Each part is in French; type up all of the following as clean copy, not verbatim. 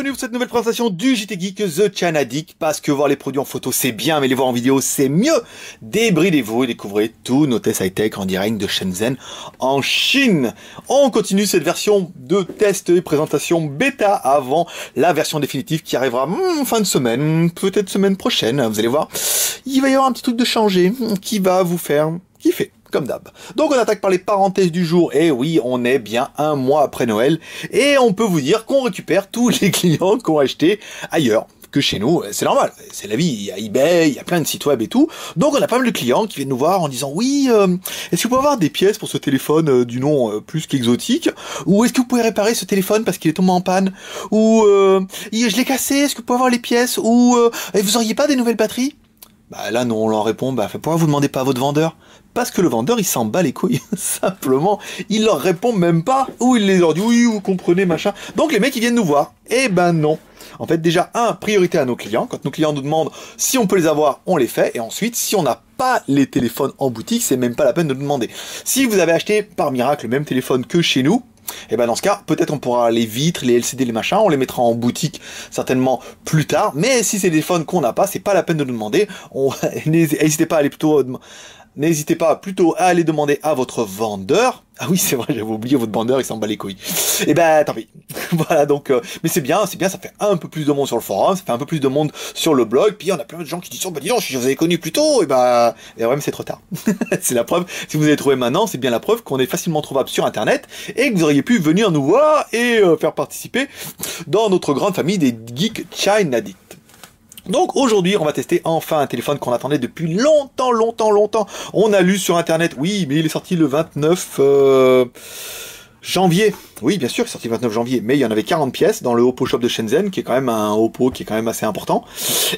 Bienvenue pour cette nouvelle présentation du JT Geek The China Geek, parce que voir les produits en photo c'est bien, mais les voir en vidéo c'est mieux. Débridez-vous et découvrez tous nos tests high-tech en direct de Shenzhen en Chine. On continue cette version de test et présentation bêta avant la version définitive qui arrivera fin de semaine, peut-être semaine prochaine, vous allez voir. Il va y avoir un petit truc de changé qui va vous faire kiffer. Comme d'hab. Donc on attaque par les parenthèses du jour, et oui, on est bien un mois après Noël, et on peut vous dire qu'on récupère tous les clients qui ont acheté ailleurs que chez nous. C'est normal, c'est la vie, il y a eBay, il y a plein de sites web et tout, donc on a pas mal de clients qui viennent nous voir en disant oui, est-ce que vous pouvez avoir des pièces pour ce téléphone du nom plus qu'exotique, ou est-ce que vous pouvez réparer ce téléphone parce qu'il est tombé en panne, ou je l'ai cassé, est-ce que vous pouvez avoir les pièces, ou vous auriez pas des nouvelles batteries? Bah là, nous, on leur répond, pourquoi vous demandez pas à votre vendeur? Parce que le vendeur, il s'en bat les couilles, simplement. Il leur répond même pas, ou il leur dit, oui, vous comprenez, machin. Donc les mecs, ils viennent nous voir. Eh ben non. En fait, déjà, priorité à nos clients. Quand nos clients nous demandent si on peut les avoir, on les fait. Et ensuite, si on n'a pas les téléphones en boutique, c'est même pas la peine de nous demander. Si vous avez acheté, par miracle, le même téléphone que chez nous, et ben dans ce cas, peut-être on pourra les vitres, les LCD, les machins, on les mettra en boutique certainement plus tard. Mais si c'est des téléphones qu'on n'a pas, c'est pas la peine de nous demander. N'hésitez pas à aller plutôt... N'hésitez pas plutôt à aller demander à votre vendeur. Ah oui, c'est vrai, j'avais oublié, votre vendeur, il s'en bat les couilles. Et ben, tant pis. Voilà, donc, mais c'est bien, ça fait un peu plus de monde sur le forum, ça fait un peu plus de monde sur le blog, puis on a plein de gens qui disent, oh, bah dis donc, si je vous avais connu plus tôt, et ouais, mais c'est trop tard. C'est la preuve, si vous avez trouvé maintenant, c'est bien la preuve qu'on est facilement trouvable sur Internet, et que vous auriez pu venir nous voir et faire participer dans notre grande famille des Geek China Geek. Donc aujourd'hui, on va tester enfin un téléphone qu'on attendait depuis longtemps. On a lu sur internet, oui, mais il est sorti le 29 janvier. Oui, bien sûr, il est sorti le 29 janvier, mais il y en avait 40 pièces dans le Oppo Shop de Shenzhen, qui est quand même un Oppo qui est quand même assez important.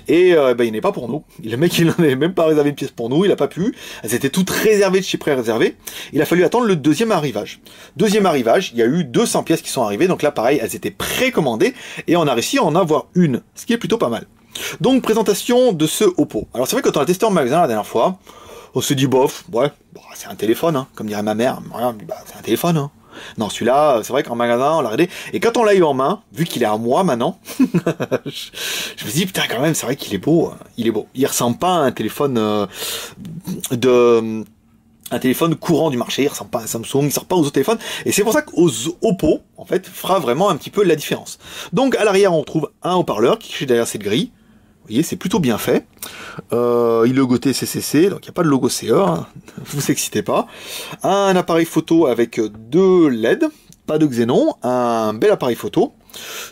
Et il n'est pas pour nous. Le mec, il n'en avait même pas réservé une pièce pour nous, il a pas pu. Elles étaient toutes réservées de chez pré-réservé. Il a fallu attendre le deuxième arrivage. Deuxième arrivage, il y a eu 200 pièces qui sont arrivées, donc là pareil, elles étaient précommandées, et on a réussi à en avoir une, ce qui est plutôt pas mal. Donc, présentation de ce Oppo. Alors, c'est vrai que quand on l'a testé en magasin la dernière fois, on se dit, bof, ouais, c'est un téléphone, hein, comme dirait ma mère. C'est un téléphone, hein. Non, celui-là, c'est vrai qu'en magasin, on l'a regardé. Et quand on l'a eu en main, vu qu'il est à moi maintenant, je me dis, putain, quand même, c'est vrai qu'il est beau. Il est beau. Il ressemble pas à un téléphone un téléphone courant du marché, il ressemble pas à Samsung, il sort pas aux autres téléphones, et c'est pour ça qu'aux Oppo, en fait, fera vraiment un petit peu la différence. Donc, à l'arrière, on trouve un haut-parleur qui est derrière cette grille. Vous voyez, c'est plutôt bien fait. Il est logoté CCC, donc il n'y a pas de logo CE, hein. Vous excitez pas. Un appareil photo avec 2 LED, pas de xénon, un bel appareil photo.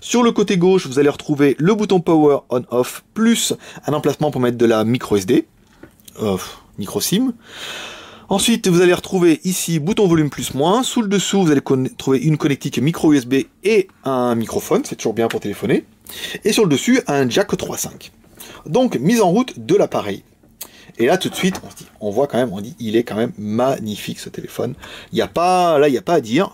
Sur le côté gauche, vous allez retrouver le bouton Power On-Off, plus un emplacement pour mettre de la micro SD, micro SIM. Ensuite, vous allez retrouver ici bouton volume plus-moins. Sous le dessous, vous allez trouver une connectique micro USB et un microphone. C'est toujours bien pour téléphoner. Et sur le dessus, un jack 3.5. Donc, mise en route de l'appareil. Et là, tout de suite, on voit quand même, on dit, il est quand même magnifique ce téléphone. Il n'y a pas à dire.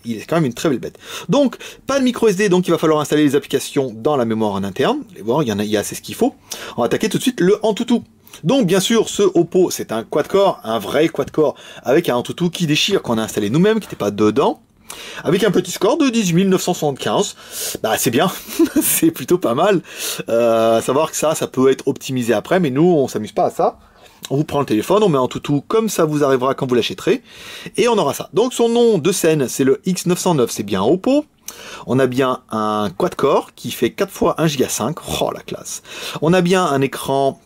Il est quand même une très belle bête. Donc, pas de micro SD, donc il va falloir installer les applications dans la mémoire en interne. Vous allez voir, c'est ce qu'il faut. On va attaquer tout de suite le Antutu. Donc bien sûr, ce Oppo, c'est un quad-core, un vrai quad-core, avec un Antutu qui déchire, qu'on a installé nous-mêmes, qui n'était pas dedans, avec un petit score de 18 975. C'est bien, c'est plutôt pas mal. Savoir que ça peut être optimisé après, mais nous, on s'amuse pas à ça. On vous prend le téléphone, on met Antutu comme ça vous arrivera quand vous l'achèterez, et on aura ça. Donc son nom de scène, c'est le X909, c'est bien Oppo. On a bien un quad-core qui fait 4 fois 1 Go 5, oh la classe. On a bien un écran...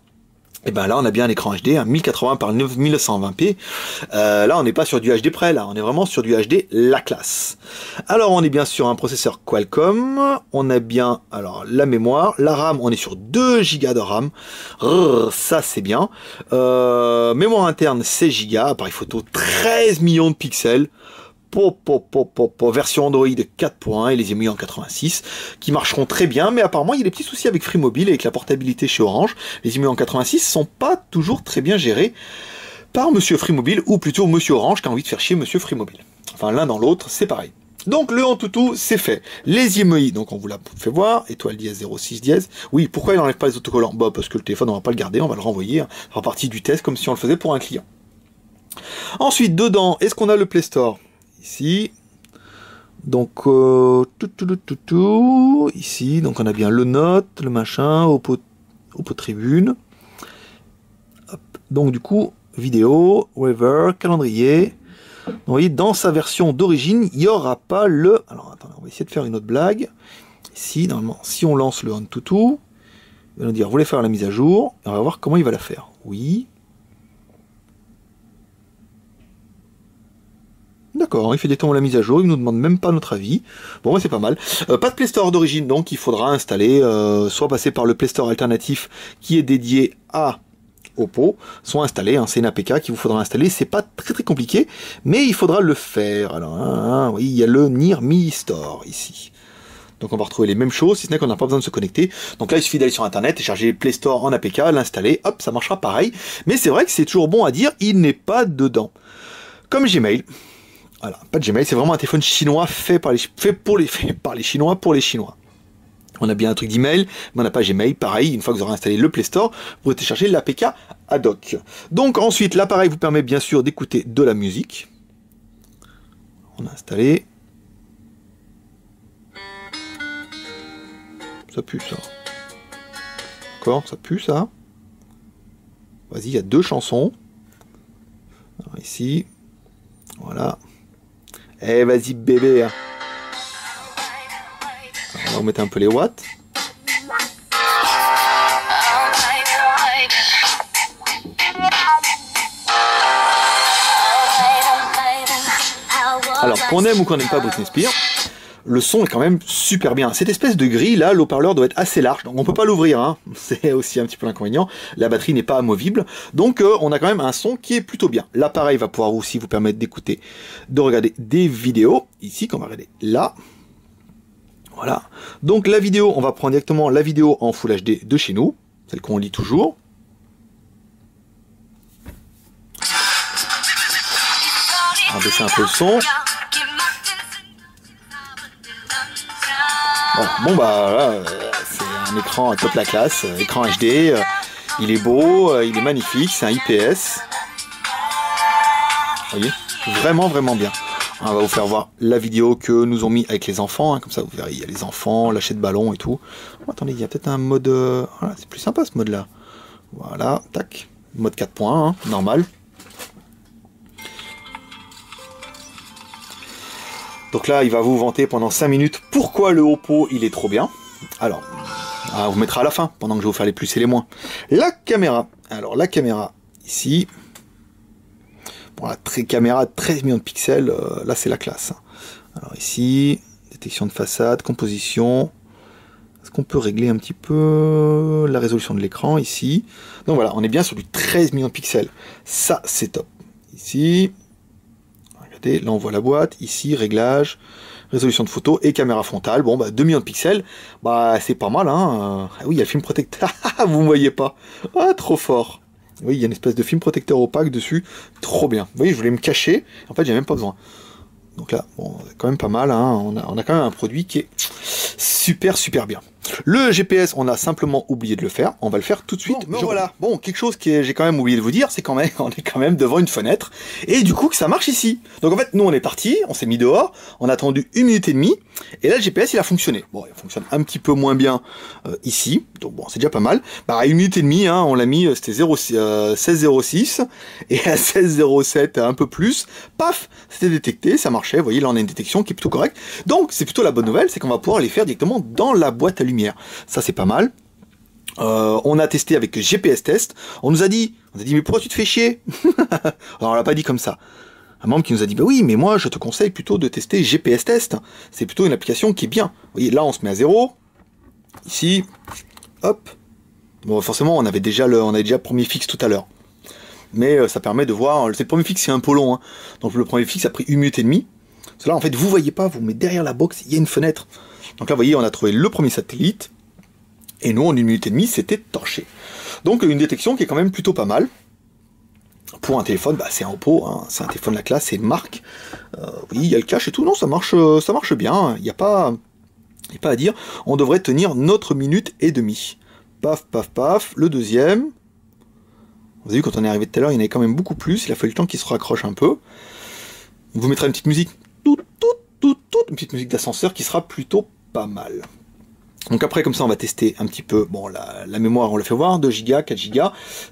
Et là, on a bien un écran HD, un 1080 par 1920p. Là, on n'est pas sur du HD près, là. On est vraiment sur du HD la classe. Alors, on est bien sur un processeur Qualcomm. On a bien, la mémoire. La RAM, on est sur 2 Go de RAM. Ça, c'est bien. Mémoire interne, 16 Go. Appareil photo, 13 millions de pixels. Version Android 4.1 et les émuis en 86 qui marcheront très bien, mais apparemment il y a des petits soucis avec Free Mobile et avec la portabilité chez Orange. Les émuis en 86 sont pas toujours très bien gérés par Monsieur Free Mobile, ou plutôt Monsieur Orange qui a envie de faire chier Monsieur Free Mobile. Enfin, l'un dans l'autre, c'est pareil. Donc le Antutu, c'est fait. Les IMEI, donc on vous l'a fait voir, étoile dièse 06 dièse. Oui, pourquoi il n'enlève pas les autocollants? Parce que le téléphone, on va pas le garder, on va le renvoyer. Ça fera partie du test comme si on le faisait pour un client. Ensuite, dedans, est-ce qu'on a le Play Store? Ici, Donc, ici, donc on a bien le note, le machin, Oppo Tribune. Hop. Donc du coup, vidéo, Weather, calendrier. Donc, vous voyez, dans sa version d'origine, il n'y aura pas le... Alors attendez, on va essayer de faire une autre blague. Ici, normalement, si on lance le AnTuTu, il va nous dire, vous voulez faire la mise à jour, et on va voir comment il va la faire. Oui. D'accord, il fait directement la mise à jour, il ne nous demande même pas notre avis. Bon, c'est pas mal. Pas de Play Store d'origine, donc il faudra installer, soit passer par le Play Store alternatif qui est dédié à Oppo, soit installer, hein, c'est une APK qu'il vous faudra installer. C'est pas très compliqué, mais il faudra le faire. Alors, oui, il y a le Near Me Store ici. Donc on va retrouver les mêmes choses, si ce n'est qu'on n'a pas besoin de se connecter. Donc là, il suffit d'aller sur Internet et charger Play Store en APK, l'installer, hop, ça marchera pareil. Mais c'est vrai que c'est toujours bon à dire, il n'est pas dedans. Comme Gmail. Voilà, pas de Gmail, c'est vraiment un téléphone chinois fait par les Chinois pour les Chinois. On a bien un truc d'email, mais on n'a pas Gmail. Pareil, une fois que vous aurez installé le Play Store, vous pouvez télécharger l'APK ad hoc. Donc ensuite, l'appareil vous permet bien sûr d'écouter de la musique. On a installé. Ça pue ça. D'accord, ça pue ça. Vas-y, il y a 2 chansons. Alors, ici. Voilà. Eh, vas-y bébé. Hein. Alors, on va remettre un peu les watts. Alors, qu'on aime ou qu'on n'aime pas Britney Spears, le son est quand même super bien. Cette espèce de grille là, l'haut-parleur doit être assez large, donc on peut pas l'ouvrir, hein. C'est aussi un petit peu l'inconvénient. La batterie n'est pas amovible, donc on a quand même un son qui est plutôt bien. L'appareil va pouvoir aussi vous permettre d'écouter, de regarder des vidéos, ici qu'on va regarder là. Voilà. Donc la vidéo, on va prendre directement la vidéo en Full HD de chez nous, celle qu'on lit toujours. On va baisser un peu le son. Voilà. Bon bah là, c'est un écran top la classe, écran HD, il est beau, il est magnifique, c'est un IPS. Vous voyez, vraiment bien. On va vous faire voir la vidéo que nous ont mis avec les enfants, hein, comme ça vous verrez, il y a les enfants, lâcher de ballon et tout. Oh, attendez, il y a peut-être un mode... Voilà, c'est plus sympa ce mode là. Voilà, tac, mode 4 points, hein, normal. Donc là, il va vous vanter pendant 5 minutes pourquoi le Oppo, il est trop bien. Alors, on vous mettra à la fin, pendant que je vais vous faire les plus et les moins. La caméra. Alors, la caméra, ici. Bon, la caméra 13 millions de pixels, là, c'est la classe. Alors ici, détection de façade, composition. Est-ce qu'on peut régler un petit peu la résolution de l'écran, ici? Donc voilà, on est bien sur du 13 millions de pixels. Ça, c'est top. Ici... Là on voit la boîte, ici réglage, résolution de photo et caméra frontale. Bon bah 2 millions de pixels, bah c'est pas mal hein. Ah oui, il y a le film protecteur, vous ne voyez pas. Ah trop fort. Oui, il y a une espèce de film protecteur opaque dessus, trop bien. Vous voyez, je voulais me cacher, en fait j'ai même pas besoin. Donc là, bon, quand même pas mal, hein. On a quand même un produit qui est super bien. Le GPS, on a simplement oublié de le faire. On va le faire tout de suite. Bon, voilà. Bon, quelque chose que j'ai quand même oublié de vous dire, c'est qu'on est quand même devant une fenêtre. Et du coup, que ça marche ici. Donc en fait, nous, on est parti, on s'est mis dehors, on a attendu 1 minute et demie. Et là, le GPS, il a fonctionné. Bon, il fonctionne un petit peu moins bien ici. Donc bon, c'est déjà pas mal. Bah, à 1 minute et demie, hein, on l'a mis, c'était 16,06. Et à 16,07, un peu plus, paf, c'était détecté, ça marchait. Vous voyez, là, on a une détection qui est plutôt correcte. Donc, c'est plutôt la bonne nouvelle, c'est qu'on va pouvoir les faire directement dans la boîte à lumière. Ça, c'est pas mal. On a testé avec GPS Test. On nous a dit, mais pourquoi tu te fais chier? Alors, on l'a pas dit comme ça. Un membre qui nous a dit, bah oui, mais moi, je te conseille plutôt de tester GPS Test. C'est plutôt une application qui est bien. Vous voyez, là, on se met à 0. Ici, hop. Bon, forcément, on avait déjà le premier fixe tout à l'heure. Mais ça permet de voir. C'est le premier fixe, c'est un peu long. Hein. Donc, le premier fixe a pris 1 minute et demie. Cela, en fait, vous voyez pas, vous mettez derrière la box, il y a une fenêtre. Donc là, vous voyez, on a trouvé le premier satellite. Et nous, en 1 minute et demie, c'était torché. Donc, une détection qui est quand même plutôt pas mal. Pour un téléphone, bah, c'est un Oppo, hein, c'est un téléphone de la classe, c'est une marque. Oui, il y a le cache et tout, non, ça marche bien. Il n'y a pas à dire. On devrait tenir notre 1 minute et demie. Paf, paf, paf. Le deuxième. Vous avez vu, quand on est arrivé tout à l'heure, il y en avait quand même beaucoup plus. Il a fallu le temps qu'il se raccroche un peu. On vous mettra une petite musique. une petite musique d'ascenseur qui sera plutôt pas mal. Donc après, comme ça, on va tester un petit peu, bon, la mémoire, on l'a fait voir, 2 Go, 4 Go,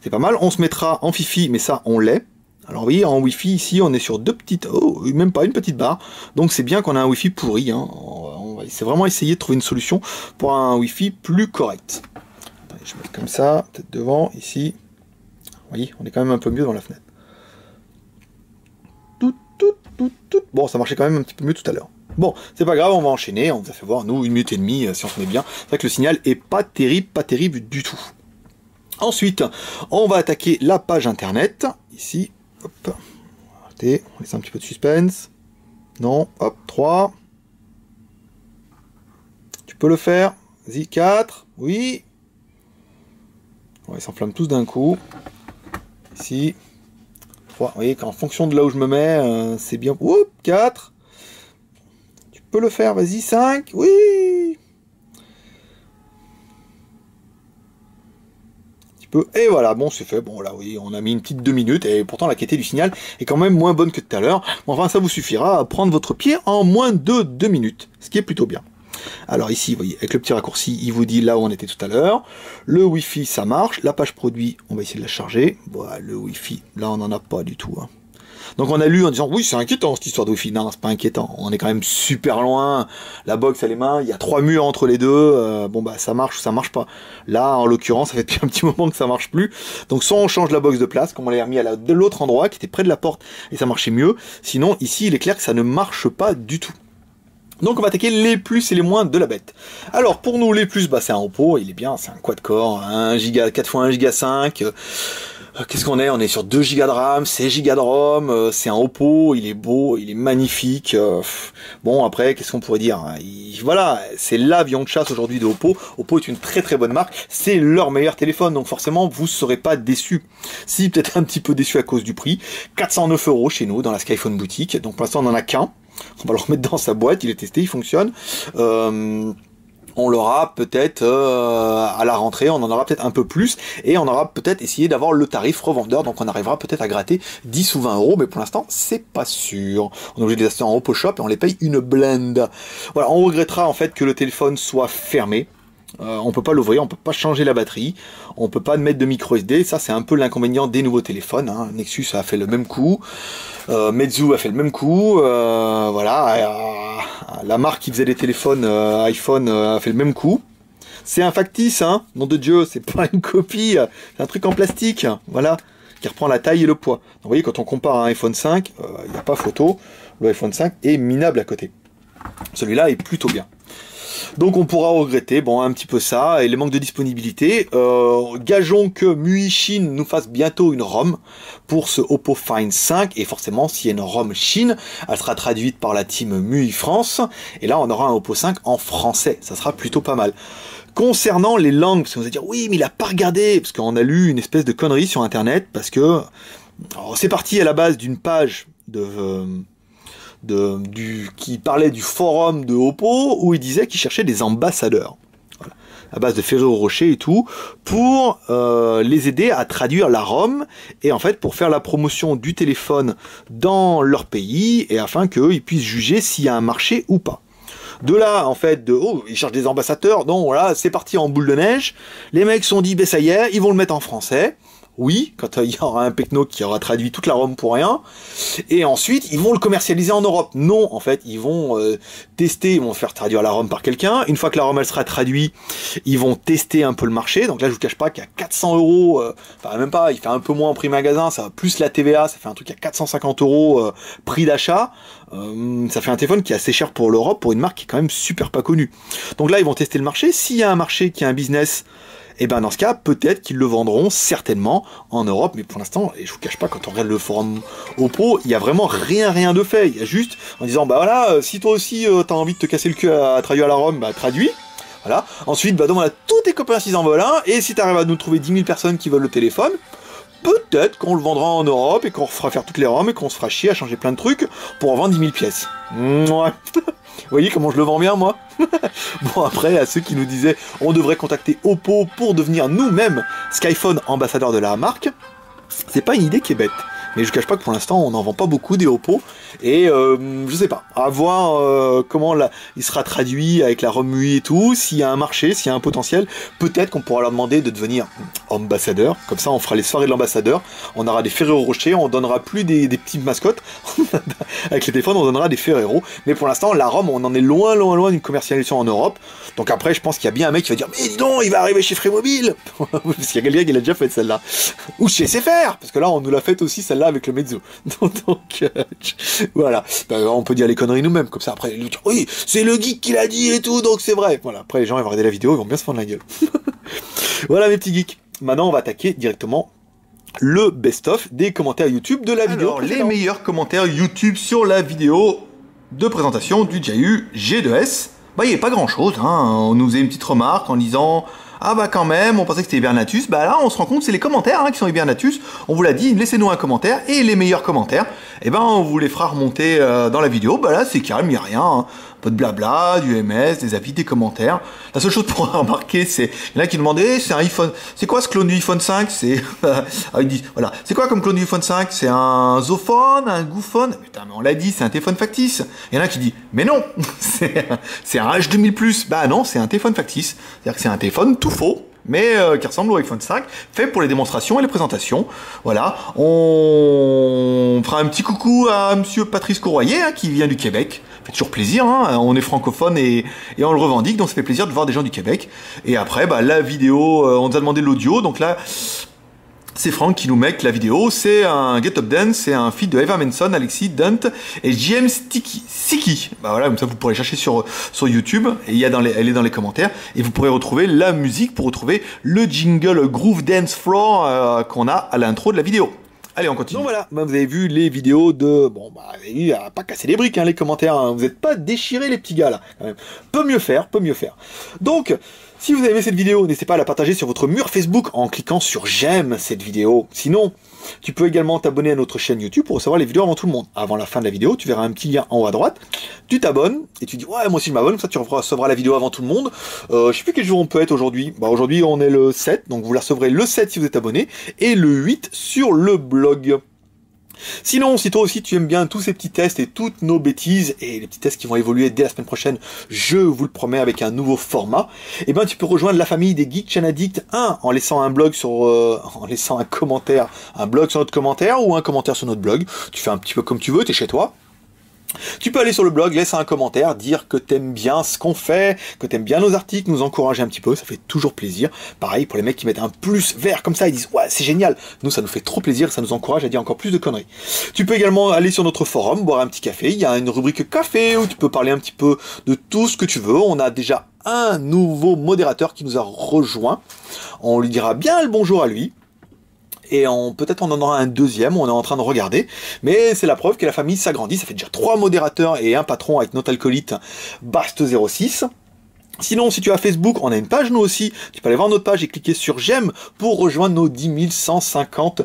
c'est pas mal. On se mettra en Fifi, mais ça, on l'est. Alors oui, en Wi-Fi, ici, on est sur 2 petites, oh, même pas une petite barre. Donc c'est bien qu'on a un Wi-Fi pourri, hein. On va vraiment essayer de trouver une solution pour un Wi-Fi plus correct. Attendez, je vais mettre comme ça, peut-être devant, ici. Vous voyez, on est quand même un peu mieux dans la fenêtre. Bon, ça marchait quand même un petit peu mieux tout à l'heure. Bon, c'est pas grave, on va enchaîner, on vous a fait voir, nous, 1 minute et demie, si on se met bien. C'est vrai que le signal est pas terrible du tout. Ensuite, on va attaquer la page internet, ici, hop, arrêtez, on laisse un petit peu de suspense. Non, hop, 3. Tu peux le faire, vas-y, 4, oui. Ouais, ils s'enflamment tous d'un coup. Ici, 3, vous voyez qu'en fonction de là où je me mets, c'est bien, oups, 4. Peux le faire, vas-y, 5, oui. Un petit peu, et voilà, bon, c'est fait, bon, là, oui, on a mis une petite 2 minutes, et pourtant, la qualité du signal est quand même moins bonne que tout à l'heure. Bon, enfin, ça vous suffira à prendre votre pied en moins de 2 minutes, ce qui est plutôt bien. Alors ici, vous voyez, avec le petit raccourci, il vous dit là où on était tout à l'heure. Le Wi-Fi, ça marche. La page produit, on va essayer de la charger. Voilà, le Wi-Fi, là, on n'en a pas du tout, hein. Donc on a lu en disant oui c'est inquiétant cette histoire de Wi-Fi. Non, c'est pas inquiétant, on est quand même super loin, la box elle est mince, il y a 3 murs entre les deux, bon bah ça marche ou ça marche pas. Là en l'occurrence ça fait depuis un petit moment que ça marche plus, donc soit on change la box de place, comme on l'a remis de l'autre endroit qui était près de la porte et ça marchait mieux, sinon ici il est clair que ça ne marche pas du tout. Donc on va attaquer les plus et les moins de la bête. Alors pour nous les plus, bah c'est un Oppo, il est bien, c'est un quad-core, 1 Go, 4x1 Go 5, qu'est-ce qu'on est? On est sur 2 Go de RAM, 16 Go de ROM, c'est un Oppo, il est beau, il est magnifique. Bon, après, qu'est-ce qu'on pourrait dire? Voilà, c'est l'avion de chasse aujourd'hui de Oppo. Oppo est une très très bonne marque, c'est leur meilleur téléphone, donc forcément, vous ne serez pas déçus. Si, peut-être un petit peu déçu à cause du prix. 409 € chez nous, dans la Skyphone boutique, donc pour l'instant, on n'en a qu'un. On va le remettre dans sa boîte, il est testé, il fonctionne. On l'aura peut-être à la rentrée, on en aura peut-être un peu plus, et on aura peut-être essayé d'avoir le tarif revendeur, donc on arrivera peut-être à gratter 10 ou 20 €, mais pour l'instant, c'est pas sûr. On est obligé de les acheter en Oppo Shop et on les paye une blinde. Voilà, on regrettera en fait que le téléphone soit fermé. On peut pas l'ouvrir, on peut pas changer la batterie, on peut pas mettre de micro SD, ça c'est un peu l'inconvénient des nouveaux téléphones, hein. Nexus a fait le même coup, Meizu a fait le même coup, voilà, la marque qui faisait les téléphones iPhone a fait le même coup. C'est un factice, hein, nom de Dieu, c'est pas une copie, c'est un truc en plastique, voilà, qui reprend la taille et le poids. Donc, vous voyez, quand on compare à un iPhone 5, il n'y a pas photo, le iPhone 5 est minable à côté. Celui-là est plutôt bien. Donc on pourra regretter, bon, un petit peu ça, et le manque de disponibilité. Gageons que MUI Chine nous fasse bientôt une ROM pour ce Oppo Find 5, et forcément, s'il y a une ROM Chine, elle sera traduite par la team MUI France, et là on aura un Oppo 5 en français, ça sera plutôt pas mal. Concernant les langues, parce qu'on va dire, oui, mais il a pas regardé, parce qu'on a lu une espèce de connerie sur Internet, parce que c'est parti à la base d'une page qui parlait du forum de Oppo, où il disait qu'il cherchait des ambassadeurs, voilà, à base de Ferrero Rocher et tout, pour les aider à traduire la ROM, et en fait pour faire la promotion du téléphone dans leur pays, et afin qu'ils puissent juger s'il y a un marché ou pas. De là, en fait, ils cherchent des ambassadeurs, donc voilà, c'est parti en boule de neige, les mecs se sont dit, ben ça y est, ils vont le mettre en français. Oui, quand il y aura un Pecno qui aura traduit toute la ROM pour rien, et ensuite ils vont le commercialiser en Europe. Non, en fait, ils vont tester, ils vont faire traduire la ROM par quelqu'un. Une fois que la ROM elle sera traduite, ils vont tester un peu le marché. Donc là, je vous cache pas qu'à 400 €, enfin même pas, il fait un peu moins en prix magasin, ça plus la TVA, ça fait un truc à 450 € prix d'achat. Ça fait un téléphone qui est assez cher pour l'Europe, pour une marque qui est quand même super pas connue. Donc là, ils vont tester le marché. S'il y a un marché qui a un business, et ben dans ce cas, peut-être qu'ils le vendront certainement en Europe, mais pour l'instant, et je vous cache pas, quand on regarde le forum Oppo, il y a vraiment rien de fait. Il y a juste en disant, bah voilà, si toi aussi t'as envie de te casser le cul à traduire la ROM, bah traduis. Voilà. Ensuite, bah donc voilà, tous tes copains s'y envolent un, et si t'arrives à nous trouver 10 000 personnes qui veulent le téléphone, peut-être qu'on le vendra en Europe et qu'on fera faire toutes les ROM et qu'on se fera chier à changer plein de trucs pour en vendre 10 000 pièces. Ouais. Vous voyez comment je le vends bien, moi? Bon, après, à ceux qui nous disaient on devrait contacter Oppo pour devenir nous-mêmes Skyphone ambassadeur de la marque, c'est pas une idée qui est bête. mais je ne cache pas que pour l'instant on n'en vend pas beaucoup des Oppo, et je sais pas, à voir comment il sera traduit avec la ROM UI et tout, s'il y a un marché, s'il y a un potentiel, peut-être qu'on pourra leur demander de devenir ambassadeur, comme ça on fera les soirées de l'ambassadeur, on aura des Ferrero Rocher, on donnera plus des petites mascottes, avec les téléphones on donnera des Ferrero, mais pour l'instant la ROM on en est loin d'une commercialisation en Europe, donc après je pense qu'il y a bien un mec qui va dire mais dis donc il va arriver chez Free-Mobile parce qu'il y a quelqu'un qui l'a déjà fait celle-là, ou chez SFR, parce que là on nous l'a fait aussi celle-là avec le Mezzo, donc voilà, on peut dire les conneries nous-mêmes, comme ça après ils disent oui c'est le geek qui l'a dit et tout, donc c'est vrai, voilà, après les gens ils vont regarder la vidéo, ils vont bien se prendre la gueule. Voilà mes petits geeks, maintenant on va attaquer directement le best-of des commentaires YouTube de la vidéo. Alors, les meilleurs commentaires YouTube sur la vidéo de présentation du DJI G2S. Bah, il n'y avait pas grand chose, hein. On nous faisait une petite remarque en disant ah bah quand même, on pensait que c'était Hibernatus. Bah là, on se rend compte, c'est les commentaires qui sont Hibernatus. On vous l'a dit, laissez-nous un commentaire. Et les meilleurs commentaires, eh ben, on vous les fera remonter dans la vidéo. Bah là, c'est calme, il n'y a rien. Hein. Pas de blabla, du MS, des avis, des commentaires. La seule chose pour remarquer, c'est il y en a qui demandaient, c'est un iPhone. C'est quoi ce clone du iPhone 5? C'est ils disent voilà, c'est quoi comme clone du iPhone 5? C'est un Zophone, un Goophone? Putain, mais on l'a dit, c'est un téléphone factice. Il y en a qui disent mais non, c'est un H2000+. Bah non, c'est un téléphone factice. C'est-à-dire que c'est un téléphone tout faux, mais qui ressemble au iPhone 5, fait pour les démonstrations et les présentations. Voilà, on fera un petit coucou à monsieur Patrice Courroyer, qui vient du Québec. Fait toujours plaisir, hein. On est francophone et on le revendique, donc ça fait plaisir de voir des gens du Québec. Et après, bah, la vidéo, on nous a demandé l'audio, donc là, c'est Franck qui nous met que la vidéo, c'est un Get Up Dance, c'est un feat de Eva Manson, Alexis Dunt et James Siki. Bah voilà, comme ça vous pourrez chercher sur YouTube, et elle est dans les commentaires, et vous pourrez retrouver la musique pour retrouver le jingle Groove Dance Floor qu'on a à l'intro de la vidéo. Allez, on continue. Donc voilà, vous avez vu les vidéos de... Bon, bah, vous avez vu, pas casser les briques, les commentaires, hein. Vous n'êtes pas déchirés, les petits gars, là, quand même. Peut mieux faire. Donc, si vous avez aimé cette vidéo, n'hésitez pas à la partager sur votre mur Facebook en cliquant sur j'aime cette vidéo. Sinon, tu peux également t'abonner à notre chaîne YouTube pour recevoir les vidéos avant tout le monde. Avant la fin de la vidéo, tu verras un petit lien en haut à droite. Tu t'abonnes et tu dis ouais, moi aussi je m'abonne, comme ça tu recevras la vidéo avant tout le monde. Je sais plus quel jour on peut être aujourd'hui. Bah aujourd'hui on est le 7, donc vous la recevrez le 7 si vous êtes abonné et le 8 sur le blog. Sinon, si toi aussi tu aimes bien tous ces petits tests et toutes nos bêtises et les petits tests qui vont évoluer dès la semaine prochaine, je vous le promets avec un nouveau format, et ben tu peux rejoindre la famille des Geek Channel Addict, en laissant un blog sur, en laissant un commentaire, un blog sur notre commentaire ou un commentaire sur notre blog. Tu fais un petit peu comme tu veux, t'es chez toi. Tu peux aller sur le blog, laisser un commentaire, dire que t'aimes bien ce qu'on fait, que t'aimes bien nos articles, nous encourager un petit peu, ça fait toujours plaisir. Pareil pour les mecs qui mettent un plus vert comme ça, ils disent ouais c'est génial, nous ça nous fait trop plaisir, ça nous encourage à dire encore plus de conneries. Tu peux également aller sur notre forum, boire un petit café, il y a une rubrique café où tu peux parler un petit peu de tout ce que tu veux. On a déjà un nouveau modérateur qui nous a rejoint, on lui dira bien le bonjour à lui. Et peut-être on en aura un deuxième, on est en train de regarder, mais c'est la preuve que la famille s'agrandit, ça fait déjà 3 modérateurs et un patron avec notre alcoolite Bast06. Sinon, si tu as Facebook, on a une page nous aussi, tu peux aller voir notre page et cliquer sur j'aime pour rejoindre nos 10 150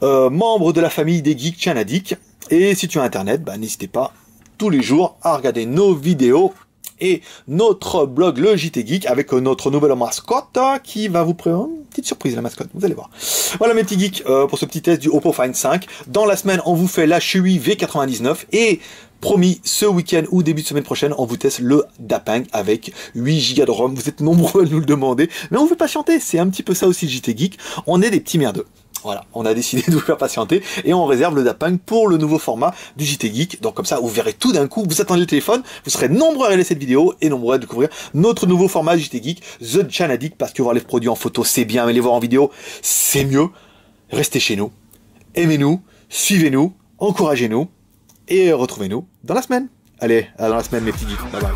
membres de la famille des Geek Channel Addict. Et si tu as internet, bah, n'hésitez pas tous les jours à regarder nos vidéos et notre blog le JT Geek avec notre nouvelle mascotte qui va vous présenter une petite surprise, la mascotte, vous allez voir. Voilà mes petits geeks pour ce petit test du Oppo Find 5. Dans la semaine, on vous fait la Shui V99 et promis, ce week-end ou début de semaine prochaine, on vous teste le Dapeng avec 8 Go de ROM. Vous êtes nombreux à nous le demander, mais on veut patienter, c'est un petit peu ça aussi le JT Geek. On est des petits merdeux. Voilà, on a décidé de vous faire patienter et on réserve le Dapeng pour le nouveau format du JT Geek. Donc comme ça, vous verrez tout d'un coup, vous attendez le téléphone, vous serez nombreux à regarder cette vidéo et nombreux à découvrir notre nouveau format du JT Geek, The Channel Addict, parce que voir les produits en photo, c'est bien, mais les voir en vidéo, c'est mieux. Restez chez nous, aimez-nous, suivez-nous, encouragez-nous et retrouvez-nous dans la semaine. Allez, à dans la semaine mes petits geeks. Bye bye.